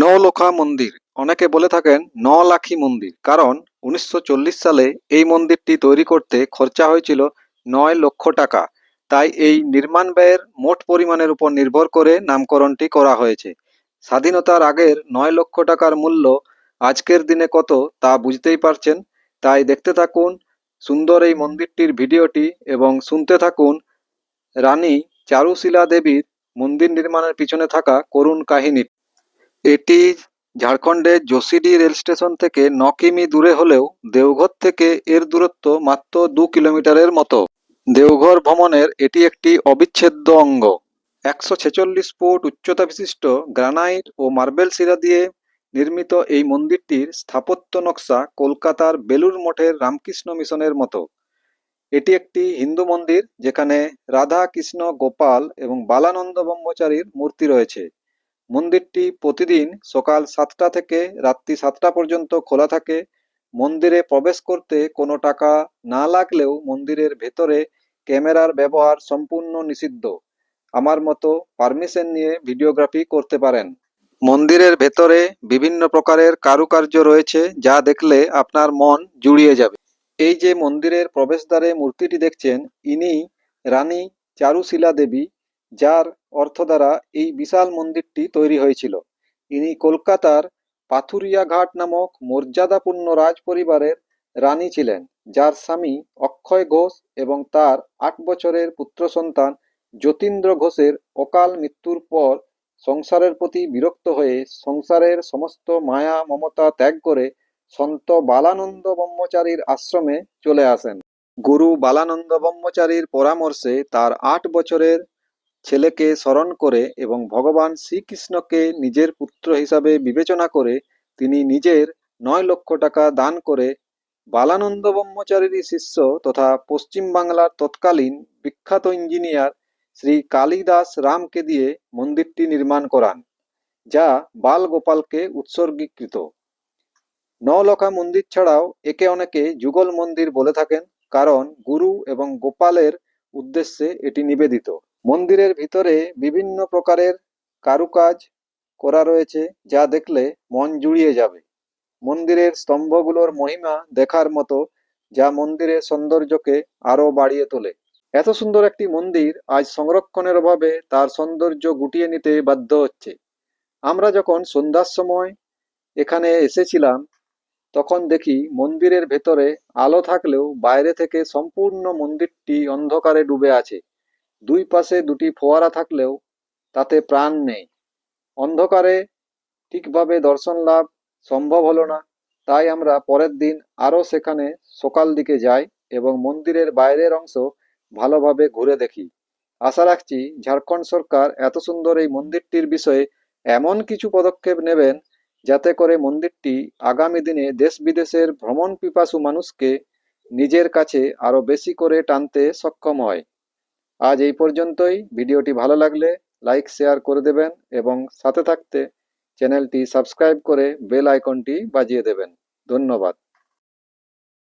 নওলখা মন্দির অনেকে বলে থাকেন নলাখি মন্দির, কারণ 1940 সালে এই মন্দিরটি তৈরি করতে খরচা হয়েছিল 9 লক্ষ টাকা। তাই এই নির্মাণ ব্যয়ের মোট পরিমাণের উপর নির্ভর করে নামকরণটি করা হয়েছে। স্বাধীনতার আগের 9 লক্ষ টাকার মূল্য আজকের দিনে কত তা বুঝতেই পারছেন। তাই দেখতে থাকুন সুন্দর এই মন্দিরটির ভিডিওটি এবং শুনতে থাকুন রানী চারুশীলা দেবীর মন্দির নির্মাণের পিছনে থাকা করুণ কাহিনী। এটি ঝাড়খণ্ডের যোশীডি রেল স্টেশন থেকে 9 কিমি দূরে হলেও দেওঘর থেকে এর দূরত্ব মাত্র 2 কিলোমিটারের মতো। দেওঘর ভ্রমণের এটি একটি অবিচ্ছেদ্য অঙ্গ। 146 ফুট উচ্চতা বিশিষ্ট গ্রানাইট ও মার্বেল শিলা দিয়ে নির্মিত এই মন্দিরটির স্থাপত্য নকশা কলকাতার বেলুড় মঠের রামকৃষ্ণ মিশনের মতো। এটি একটি হিন্দু মন্দির যেখানে রাধা, কৃষ্ণ, গোপাল এবং বালানন্দ ব্রহ্মচারীর মূর্তি রয়েছে। মন্দিরটি প্রতিদিন সকাল 7টা থেকে রাত্রি 7টা পর্যন্ত খোলা থাকে। মন্দিরে প্রবেশ করতে কোনো টাকা না লাগলেও মন্দিরের ভেতরে ক্যামেরার ব্যবহার সম্পূর্ণ নিষিদ্ধ। আমার মতো পারমিশন নিয়ে ভিডিওগ্রাফি করতে পারেন। মন্দিরের ভেতরে বিভিন্ন প্রকারের কারুকার্য রয়েছে যা দেখলে আপনার মন জুড়িয়ে যাবে। এই যে মন্দিরের প্রবেশদ্বারে মূর্তিটি দেখছেন, ইনি রানী চারুশীলা দেবী, যার অর্থ দ্বারা এই বিশাল মন্দিরটি তৈরি হয়েছিল। ইনি কলকাতার পাথুরিয়াঘাট নামক মর্যাদাপূর্ণ রাজ পরিবারের রানী ছিলেন, যার স্বামী অক্ষয় ঘোষ এবং তার 8 বছরের পুত্র সন্তান যতীন্দ্র ঘোষের অকাল মৃত্যুর পর সংসারের প্রতি বিরক্ত হয়ে সংসারের সমস্ত মায়া মমতা ত্যাগ করে সন্ত বালানন্দ ব্রহ্মচারীর আশ্রমে চলে আসেন। গুরু বালানন্দ ব্রহ্মচারীর পরামর্শে তার 8 বছরের ছেলেকে স্মরণ করে এবং ভগবান শ্রীকৃষ্ণকে নিজের পুত্র হিসাবে বিবেচনা করে তিনি নিজের 9 লক্ষ টাকা দান করে বালানন্দ ব্রহ্মচারীরই শিষ্য তথা পশ্চিমবাংলার তৎকালীন বিখ্যাত ইঞ্জিনিয়ার শ্রী কালিদাস রামকে দিয়ে মন্দিরটি নির্মাণ করান, যা বাল গোপালকে উৎসর্গীকৃত। নওলখা মন্দির ছাড়াও একে অনেকে যুগল মন্দির বলে থাকেন, কারণ গুরু এবং গোপালের উদ্দেশ্যে এটি নিবেদিত। মন্দিরের ভিতরে বিভিন্ন প্রকারের কারুকাজ করা রয়েছে যা দেখলে মন জুড়িয়ে যাবে। মন্দিরের স্তম্ভগুলোর মহিমা দেখার মতো, যা মন্দিরের সৌন্দর্যকে আরো বাড়িয়ে তোলে। এত সুন্দর একটি মন্দির আজ সংরক্ষণের অভাবে তার সৌন্দর্য গুটিয়ে নিতে বাধ্য হচ্ছে। আমরা যখন সন্ধ্যার সময় এখানে এসেছিলাম তখন দেখি মন্দিরের ভেতরে আলো থাকলেও বাইরে থেকে সম্পূর্ণ মন্দিরটি অন্ধকারে ডুবে আছে। দুই পাশে দুটি ফোয়ারা থাকলেও তাতে প্রাণ নেই। অন্ধকারে ঠিকভাবে দর্শন লাভ সম্ভব হলো না। তাই আমরা পরের দিন আরও সেখানে সকাল দিকে যাই এবং মন্দিরের বাইরের অংশ ভালোভাবে ঘুরে দেখি। আশা রাখছি ঝাড়খণ্ড সরকার এত সুন্দর এই মন্দিরটির বিষয়ে এমন কিছু পদক্ষেপ নেবেন যাতে করে মন্দিরটি আগামী দিনে দেশ বিদেশের ভ্রমণ পিপাসু মানুষকে নিজের কাছে আরো বেশি করে টানতে সক্ষম হয়। আজ এই পর্যন্তই। ভিডিওটি ভালো লাগলে লাইক শেয়ার করে দেবেন এবং সাথে থাকতে চ্যানেলটি সাবস্ক্রাইব করে বেল আইকনটি বাজিয়ে দেবেন। ধন্যবাদ।